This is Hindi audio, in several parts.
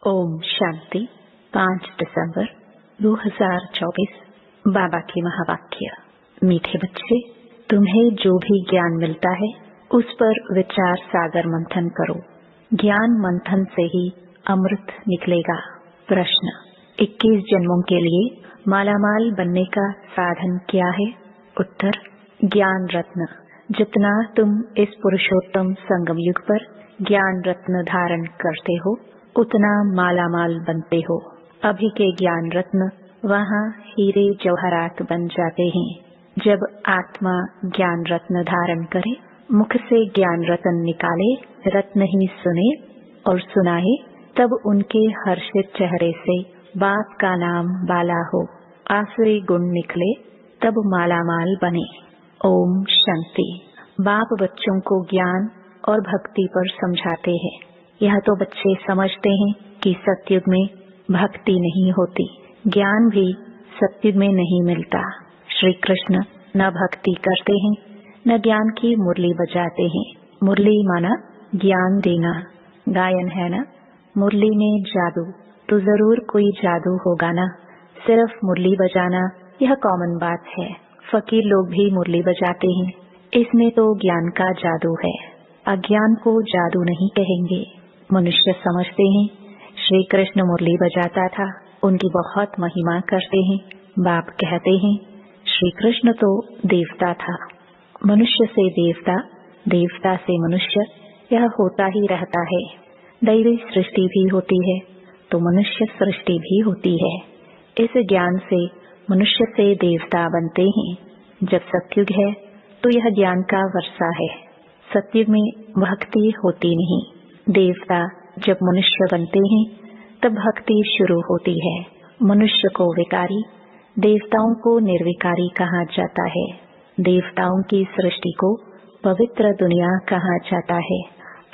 ओम शांति। 5 दिसंबर 2024। बाबा की महावाक्य। मीठे बच्चे, तुम्हें जो भी ज्ञान मिलता है उस पर विचार सागर मंथन करो। ज्ञान मंथन से ही अमृत निकलेगा। प्रश्न: 21 जन्मों के लिए मालामाल बनने का साधन क्या है? उत्तर: ज्ञान रत्न। जितना तुम इस पुरुषोत्तम संगम युग पर ज्ञान रत्न धारण करते हो उतना मालामाल बनते हो। अभी के ज्ञान रत्न वहाँ हीरे जवाहरात बन जाते हैं। जब आत्मा ज्ञान रत्न धारण करे, मुख से ज्ञान रत्न निकाले, रत्न ही सुने और सुनाए, तब उनके हर्षित चेहरे से बाप का नाम बाला हो, आसुरी गुण निकले, तब मालामाल बने। ओम शांति। बाप बच्चों को ज्ञान और भक्ति पर समझाते हैं। यह तो बच्चे समझते हैं कि सतयुग में भक्ति नहीं होती, ज्ञान भी सतयुग में नहीं मिलता। श्री कृष्ण न भक्ति करते हैं न ज्ञान की मुरली बजाते हैं। मुरली माना ज्ञान देना, गायन है ना। मुरली में जादू तो जरूर कोई जादू होगा ना। सिर्फ मुरली बजाना यह कॉमन बात है। फकीर लोग भी मुरली बजाते हैं, इसमें तो ज्ञान का जादू है। अज्ञान को जादू नहीं कहेंगे। मनुष्य समझते हैं श्री कृष्ण मुरली बजाता था, उनकी बहुत महिमा करते हैं। बाप कहते हैं श्री कृष्ण तो देवता था। मनुष्य से देवता, देवता से मनुष्य, यह होता ही रहता है। दैवी सृष्टि भी होती है तो मनुष्य सृष्टि भी होती है। इस ज्ञान से मनुष्य से देवता बनते हैं। जब सतयुग है तो यह ज्ञान का वर्षा है। सतयुग में भक्ति होती नहीं। देवता जब मनुष्य बनते हैं तब भक्ति शुरू होती है। मनुष्य को विकारी, देवताओं को निर्विकारी कहा जाता है। देवताओं की सृष्टि को पवित्र दुनिया कहा जाता है।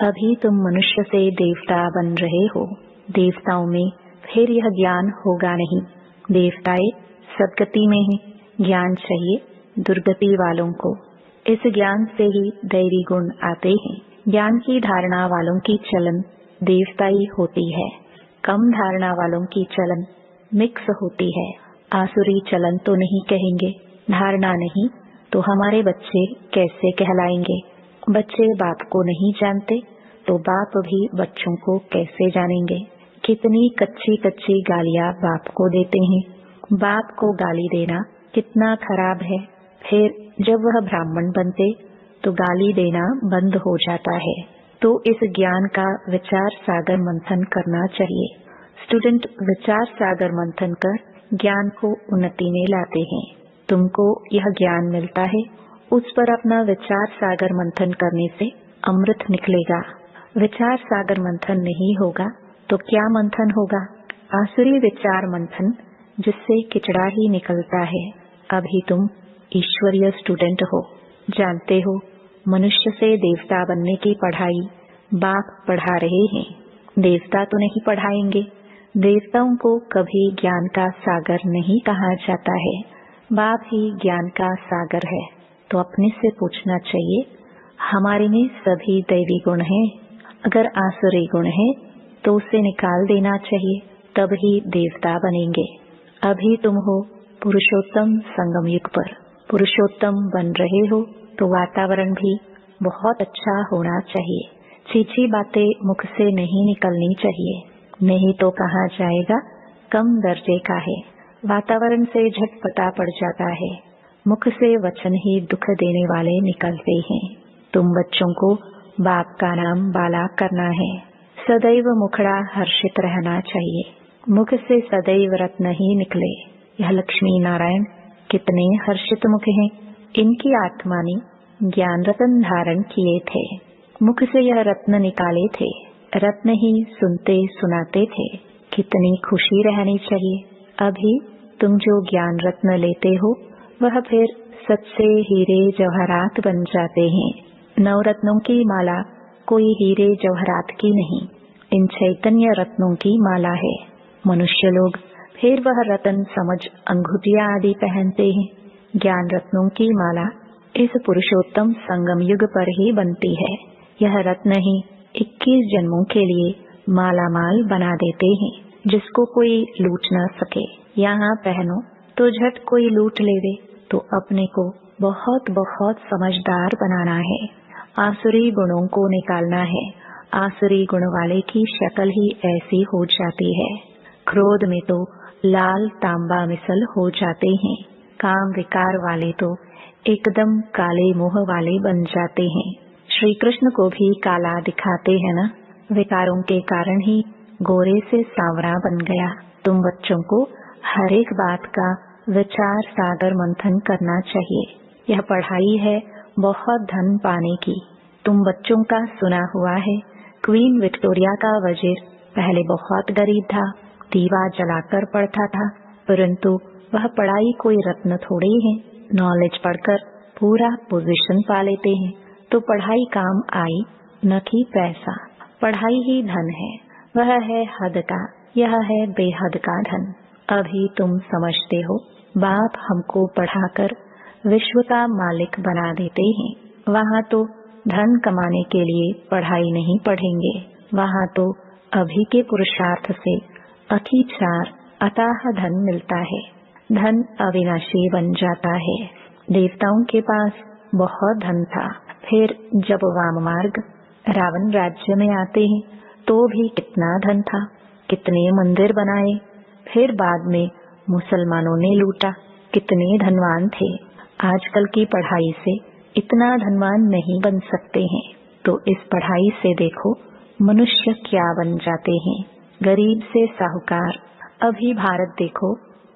अभी तुम मनुष्य से देवता बन रहे हो। देवताओं में फिर यह ज्ञान होगा नहीं। देवताएं सदगति में हैं। ज्ञान चाहिए दुर्गति वालों को। इस ज्ञान से ही दैवी गुण आते हैं। ज्ञान की धारणा वालों की चलन देवताई होती है। कम धारणा वालों की चलन मिक्स होती है। आसुरी चलन तो नहीं कहेंगे। धारणा नहीं तो हमारे बच्चे कैसे कहलाएंगे? बच्चे बाप को नहीं जानते तो बाप भी बच्चों को कैसे जानेंगे? कितनी कच्ची कच्ची गालियां बाप को देते हैं। बाप को गाली देना कितना खराब है। फिर जब वह ब्राह्मण बनते तो गाली देना बंद हो जाता है। तो इस ज्ञान का विचार सागर मंथन करना चाहिए। स्टूडेंट विचार सागर मंथन कर ज्ञान को उन्नति में लाते हैं। तुमको यह ज्ञान मिलता है, उस पर अपना विचार सागर मंथन करने से अमृत निकलेगा। विचार सागर मंथन नहीं होगा तो क्या मंथन होगा? आसुरी विचार मंथन, जिससे किचड़ा ही निकलता है। अभी तुम ईश्वरीय स्टूडेंट हो। जानते हो मनुष्य से देवता बनने की पढ़ाई बाप पढ़ा रहे हैं। देवता तो नहीं पढ़ाएंगे। देवताओं को कभी ज्ञान का सागर नहीं कहा जाता है। बाप ही ज्ञान का सागर है। तो अपने से पूछना चाहिए, हमारे में सभी दैवी गुण हैं? अगर आसुरी गुण है तो उसे निकाल देना चाहिए, तब ही देवता बनेंगे। अभी तुम हो पुरुषोत्तम संगम युग पर। पुरुषोत्तम बन रहे हो तो वातावरण भी बहुत अच्छा होना चाहिए। छीछी बातें मुख से नहीं निकलनी चाहिए, नहीं तो कहा जाएगा कम दर्जे का है। वातावरण से झट पता पड़ जाता है। मुख से वचन ही दुख देने वाले निकलते हैं। तुम बच्चों को बाप का नाम बाला करना है। सदैव मुखड़ा हर्षित रहना चाहिए। मुख से सदैव रत्न ही निकले। यह लक्ष्मी नारायण कितने हर्षित मुख हैं। इनकी आत्मा ने ज्ञान रत्न धारण किए थे। मुख से यह रत्न निकाले थे। रत्न ही सुनते सुनाते थे। कितनी खुशी रहनी चाहिए। अभी तुम जो ज्ञान रत्न लेते हो वह फिर सच्चे हीरे जवाहरात बन जाते हैं। नवरत्नों की माला कोई हीरे जवाहरात की नहीं, इन चैतन्य रत्नों की माला है। मनुष्य लोग फिर वह रत्न समझ अंगूठियां आदि पहनते हैं। ज्ञान रत्नों की माला इस पुरुषोत्तम संगम युग पर ही बनती है। यह रत्न ही 21 जन्मों के लिए मालामाल बना देते हैं, जिसको कोई लूट न सके। यहाँ पहनो तो झट कोई लूट लेवे, तो अपने को बहुत बहुत समझदार बनाना है। आसुरी गुणों को निकालना है। आसुरी गुण वाले की शक्ल ही ऐसी हो जाती है। क्रोध में तो लाल तांबा मिसल हो जाते हैं। काम विकार वाले तो एकदम काले मुंह वाले बन जाते हैं। श्री कृष्ण को भी काला दिखाते हैं ना, विकारों के कारण ही गोरे से सांवरा बन गया। तुम बच्चों को हर एक बात का विचार सागर मंथन करना चाहिए। यह पढ़ाई है बहुत धन पाने की। तुम बच्चों का सुना हुआ है, क्वीन विक्टोरिया का वजीर पहले बहुत गरीब था, दीवा जलाकर पढ़ता था, परंतु वह पढ़ाई कोई रत्न थोड़ी है। नॉलेज पढ़कर पूरा पोजीशन पा लेते हैं। तो पढ़ाई काम आई, न कि पैसा। पढ़ाई ही धन है, वह है हद का, यह है बेहद का धन। अभी तुम समझते हो, बाप हमको पढ़ाकर विश्व का मालिक बना देते हैं। वहाँ तो धन कमाने के लिए पढ़ाई नहीं पढ़ेंगे, वहाँ तो अभी के पुरुषार्थ से अतिचार अथाह धन मिलता है। धन अविनाशी बन जाता है। देवताओं के पास बहुत धन था, फिर जब वाम मार्ग रावण राज्य में आते हैं तो भी कितना धन था, कितने मंदिर बनाए, फिर बाद में मुसलमानों ने लूटा, कितने धनवान थे। आजकल की पढ़ाई से इतना धनवान नहीं बन सकते हैं। तो इस पढ़ाई से देखो मनुष्य क्या बन जाते हैं, गरीब से साहूकार। अभी भारत देखो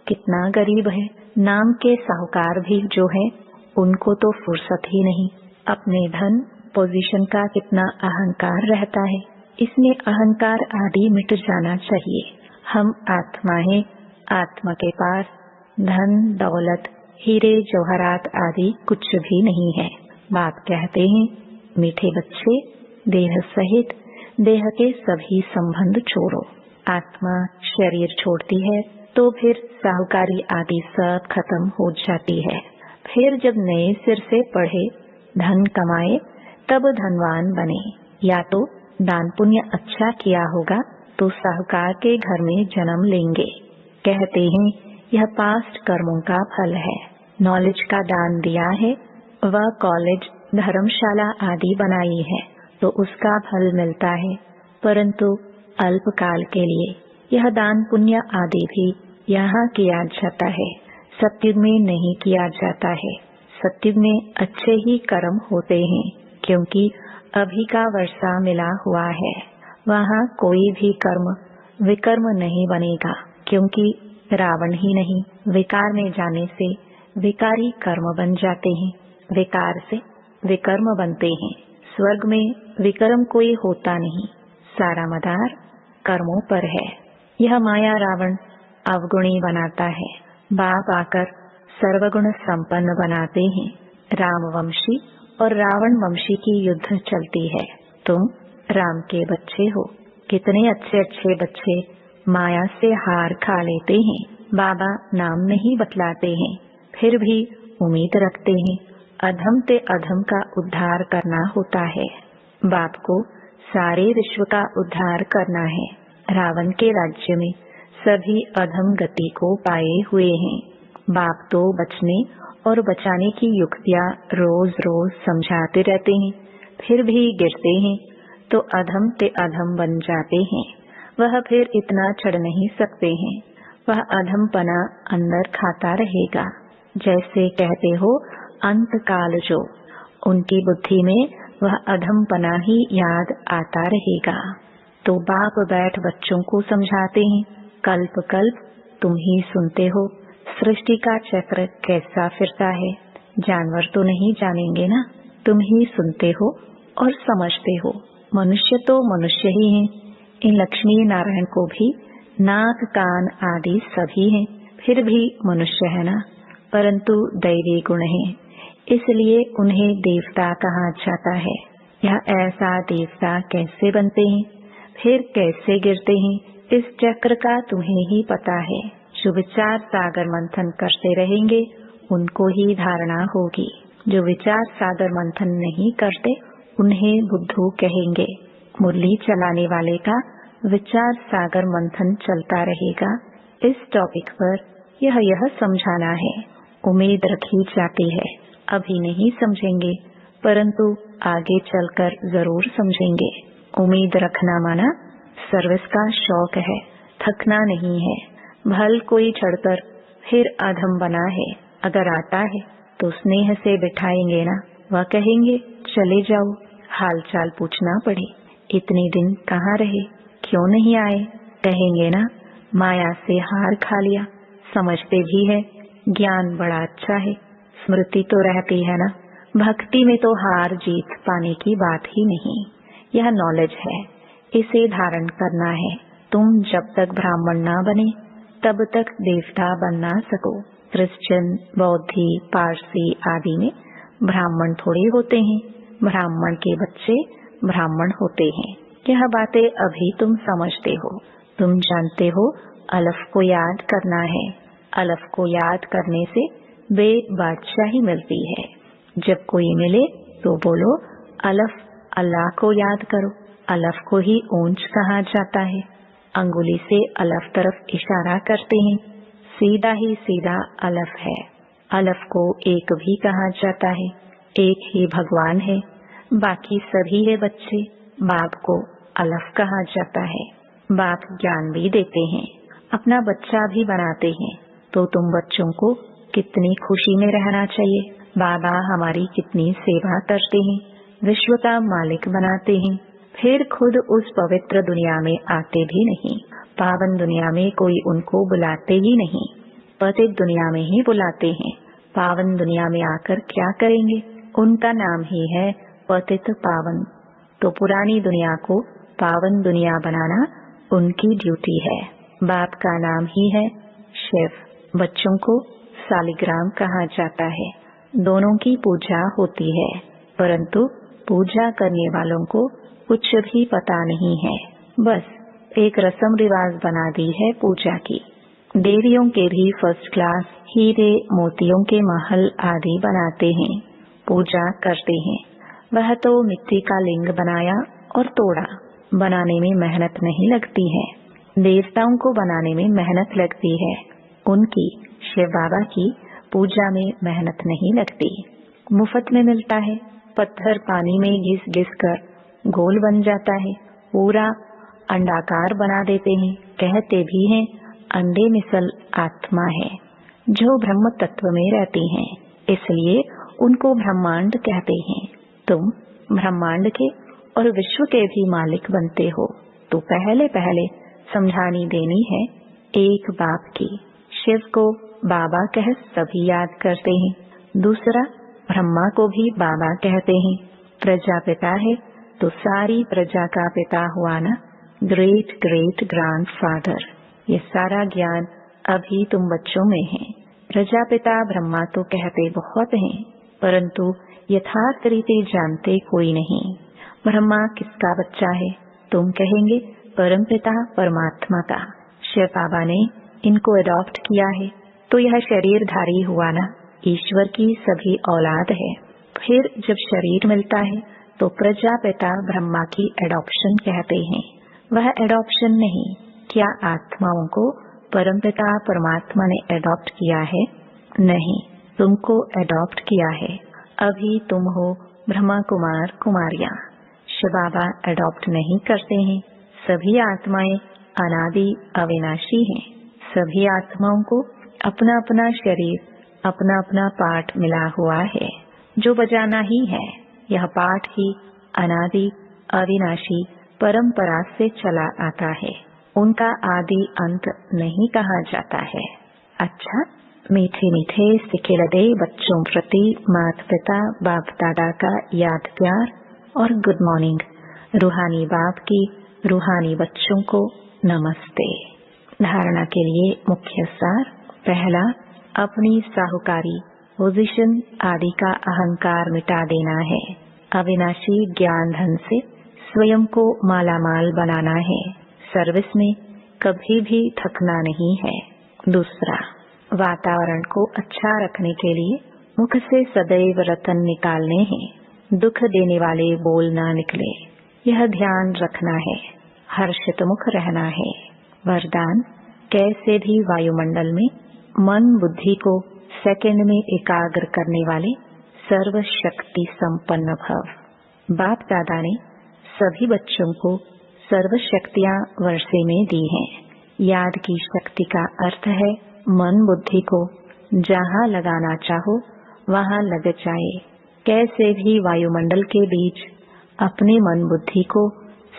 कितना गरीब है। नाम के साहूकार भी जो है उनको तो फुर्सत ही नहीं। अपने धन पोजीशन का कितना अहंकार रहता है। इसमें अहंकार आदि मिट जाना चाहिए। हम आत्मा हैं, आत्मा के पास धन दौलत हीरे जवाहरात आदि कुछ भी नहीं है। बाप कहते हैं, मीठे बच्चे, देह सहित देह के सभी संबंध छोड़ो। आत्मा शरीर छोड़ती है तो फिर साहूकारी आदि सब खत्म हो जाती है। फिर जब नए सिर से पढ़े, धन कमाए, तब धनवान बने। या तो दान पुण्य अच्छा किया होगा तो साहूकार के घर में जन्म लेंगे। कहते हैं यह पास्ट कर्मों का फल है। नॉलेज का दान दिया है, वह कॉलेज धर्मशाला आदि बनाई है तो उसका फल मिलता है, परंतु अल्पकाल के लिए। यह दान पुण्य आदि भी यहाँ किया जाता है, सत्युग में नहीं किया जाता है। सत्युग में अच्छे ही कर्म होते हैं, क्योंकि अभी का वर्षा मिला हुआ है। वहाँ कोई भी कर्म विकर्म नहीं बनेगा, क्योंकि रावण ही नहीं, विकार में जाने से विकारी कर्म बन जाते हैं, विकार से विकर्म बनते हैं। स्वर्ग में विकर्म कोई होता नहीं, सारा मदार कर्मों पर है। यह माया रावण अवगुणी बनाता है, बाप आकर सर्वगुण संपन्न बनाते हैं। रामवंशी और रावण वंशी की युद्ध चलती है। तुम राम के बच्चे हो। कितने अच्छे अच्छे बच्चे माया से हार खा लेते हैं। बाबा नाम नहीं बतलाते हैं, फिर भी उम्मीद रखते हैं। अधम ते अधम का उद्धार करना होता है। बाप को सारे विश्व का उद्धार करना है। रावण के राज्य में सभी अधम गति को पाए हुए हैं। बाप तो बचने और बचाने की युक्तियाँ रोज रोज समझाते रहते हैं, फिर भी गिरते हैं तो अधम ते अधम बन जाते हैं। वह फिर इतना चढ़ नहीं सकते हैं। वह अधमपना अंदर खाता रहेगा। जैसे कहते हो अंत काल जो, उनकी बुद्धि में वह अधमपना ही याद आता रहेगा। तो बाप बैठ बच्चों को समझाते हैं, कल्प कल्प तुम ही सुनते हो सृष्टि का चक्र कैसा फिरता है। जानवर तो नहीं जानेंगे ना, तुम ही सुनते हो और समझते हो। मनुष्य तो मनुष्य ही हैं। इन लक्ष्मी नारायण को भी नाक कान आदि सभी हैं, फिर भी मनुष्य है ना, परंतु दैवी गुण है, इसलिए उन्हें देवता कहा जाता है। यह ऐसा देवता कैसे बनते हैं, फिर कैसे गिरते हैं, इस चक्र का तुम्हें ही पता है। जो विचार सागर मंथन करते रहेंगे उनको ही धारणा होगी। जो विचार सागर मंथन नहीं करते उन्हें बुद्धू कहेंगे। मुरली चलाने वाले का विचार सागर मंथन चलता रहेगा। इस टॉपिक पर यह समझाना है। उम्मीद रखी जाती है अभी नहीं समझेंगे, परंतु आगे चलकर जरूर समझेंगे। उम्मीद रखना माना सर्विस का शौक है, थकना नहीं है। भल कोई चढ़कर फिर अधम बना है, अगर आता है तो स्नेह से बिठाएंगे ना। वह कहेंगे चले जाओ, हाल चाल पूछना पड़े, इतने दिन कहाँ रहे, क्यों नहीं आए। कहेंगे ना माया से हार खा लिया। समझते भी है ज्ञान बड़ा अच्छा है, स्मृति तो रहती है ना। भक्ति में तो हार जीत पाने की बात ही नहीं, यह नॉलेज है, इसे धारण करना है। तुम जब तक ब्राह्मण ना बने तब तक देवता बन ना सको। क्रिश्चियन, बौद्धि, पारसी आदि में ब्राह्मण थोड़े होते हैं, ब्राह्मण के बच्चे ब्राह्मण होते हैं। यह बातें अभी तुम समझते हो। तुम जानते हो अलफ को याद करना है। अलफ को याद करने से बादशाही मिलती है। जब कोई मिले तो बोलो अलफ अल्लाह को याद करो। अलफ को ही ऊंच कहा जाता है। अंगुली से अलफ तरफ इशारा करते हैं, सीधा ही सीधा अलफ है। अलफ को एक भी कहा जाता है। एक ही भगवान है, बाकी सभी है बच्चे। बाप को अलफ कहा जाता है। बाप ज्ञान भी देते हैं, अपना बच्चा भी बनाते हैं। तो तुम बच्चों को कितनी खुशी में रहना चाहिए। बाबा हमारी कितनी सेवा करते हैं, विश्व का मालिक बनाते हैं, फिर खुद उस पवित्र दुनिया में आते भी नहीं। पावन दुनिया में कोई उनको बुलाते ही नहीं, पतित दुनिया में ही बुलाते हैं। पावन दुनिया में आकर क्या करेंगे, उनका नाम ही है पतित पावन। तो पुरानी दुनिया को पावन दुनिया बनाना उनकी ड्यूटी है। बाप का नाम ही है शिव। बच्चों को सालिग्राम कहा जाता है। दोनों की पूजा होती है, परंतु पूजा करने वालों को कुछ भी पता नहीं है। बस एक रस्म रिवाज बना दी है पूजा की। देवियों के भी फर्स्ट क्लास हीरे मोतियों के महल आदि बनाते हैं, पूजा करते हैं। वह तो मिट्टी का लिंग बनाया और तोड़ा, बनाने में मेहनत नहीं लगती है। देवताओं को बनाने में मेहनत लगती है, उनकी शिव बाबा की पूजा में मेहनत नहीं लगती। मुफ्त में मिलता है। पत्थर पानी में घिस घिस कर गोल बन जाता है, पूरा अंडाकार बना देते हैं। कहते भी हैं अंडे मिसल आत्मा है जो ब्रह्म तत्व में रहती हैं, इसलिए उनको ब्रह्मांड कहते हैं। तुम ब्रह्मांड के और विश्व के भी मालिक बनते हो, तो पहले पहले समझानी देनी है एक बाप की। शिव को बाबा कह सभी याद करते हैं। दूसरा ब्रह्मा को भी बाबा कहते हैं। प्रजापिता है तो सारी प्रजा का पिता हुआ ना, ग्रेट ग्रेट ग्रैंडफादर। ये सारा ज्ञान अभी तुम बच्चों में है। प्रजापिता ब्रह्मा तो कहते बहुत हैं, परंतु यथार्थ रीति जानते कोई नहीं। ब्रह्मा किसका बच्चा है, तुम कहेंगे परमपिता परमात्मा का। शिव बाबा ने इनको अडॉप्ट किया है, तो यह शरीरधारी हुआ ना, ईश्वर की सभी औलाद है। फिर जब शरीर मिलता है तो प्रजापिता ब्रह्मा की एडॉप्शन कहते हैं। वह एडॉप्शन नहीं, क्या आत्माओं को परमपिता परमात्मा ने एडॉप्ट किया है? नहीं, तुमको एडॉप्ट किया है। अभी तुम हो ब्रह्मा कुमार कुमारियां। शिव बाबा एडॉप्ट नहीं करते हैं। सभी आत्माएं अनादि अविनाशी हैं। सभी आत्माओं को अपना अपना शरीर, अपना अपना पाठ मिला हुआ है जो बजाना ही है। यह पाठ ही अनादि अविनाशी परंपरा से चला आता है, उनका आदि अंत नहीं कहा जाता है। अच्छा, मीठे मीठे सिखे लदे बच्चों प्रति माता पिता बाप दादा का याद प्यार और गुड मॉर्निंग। रूहानी बाप की रूहानी बच्चों को नमस्ते। धारणा के लिए मुख्य सार। पहला, अपनी साहूकारी पोजीशन आदि का अहंकार मिटा देना है। अविनाशी ज्ञान धन से स्वयं को मालामाल बनाना है। सर्विस में कभी भी थकना नहीं है। दूसरा, वातावरण को अच्छा रखने के लिए मुख से सदैव रतन निकालने हैं। दुख देने वाले बोल ना निकले, यह ध्यान रखना है। हर्षित मुख रहना है। वरदान, कैसे भी वायुमंडल में मन बुद्धि को सेकंड में एकाग्र करने वाले सर्व शक्ति संपन्न भव। बाप दादा ने सभी बच्चों को सर्व शक्तियां वर्षे में दी हैं। याद की शक्ति का अर्थ है मन बुद्धि को जहां लगाना चाहो वहां लग जाए। कैसे भी वायुमंडल के बीच अपने मन बुद्धि को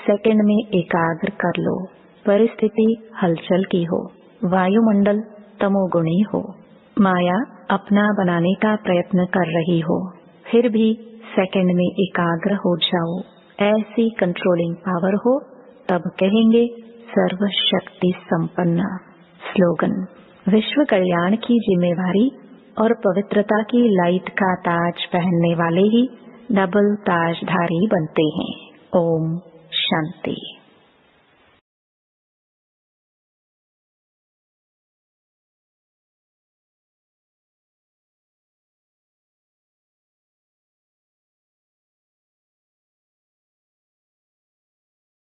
सेकंड में एकाग्र कर लो। परिस्थिति हलचल की हो, वायुमंडल तमोगुणी हो, माया अपना बनाने का प्रयत्न कर रही हो, फिर भी सेकंड में एकाग्र हो जाओ। ऐसी कंट्रोलिंग पावर हो तब कहेंगे सर्व शक्ति संपन्न। स्लोगन, विश्व कल्याण की जिम्मेवारी और पवित्रता की लाइट का ताज पहनने वाले ही डबल ताजधारी बनते हैं। ओम शांति।